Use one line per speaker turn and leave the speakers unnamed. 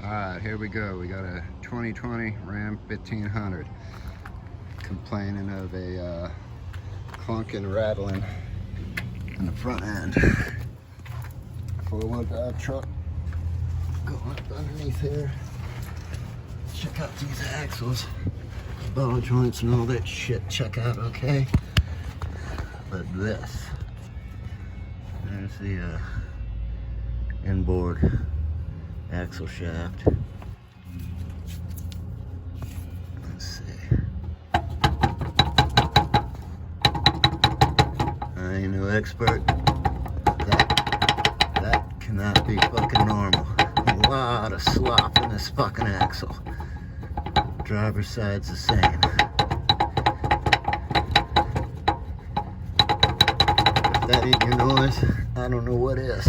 Alright, here we go. We got a 2020 Ram 1500. Complaining of a clunking, rattling in the front end. 4-wheel drive truck. Going up underneath here. Check out these axles. Ball joints and all that shit. Check out, okay? But this. There's the inboard axle shaft. Let's see. I ain't no expert. That cannot be fucking normal. A lot of slop in this fucking axle. Driver's side's the same. If that ain't your noise, I don't know what is.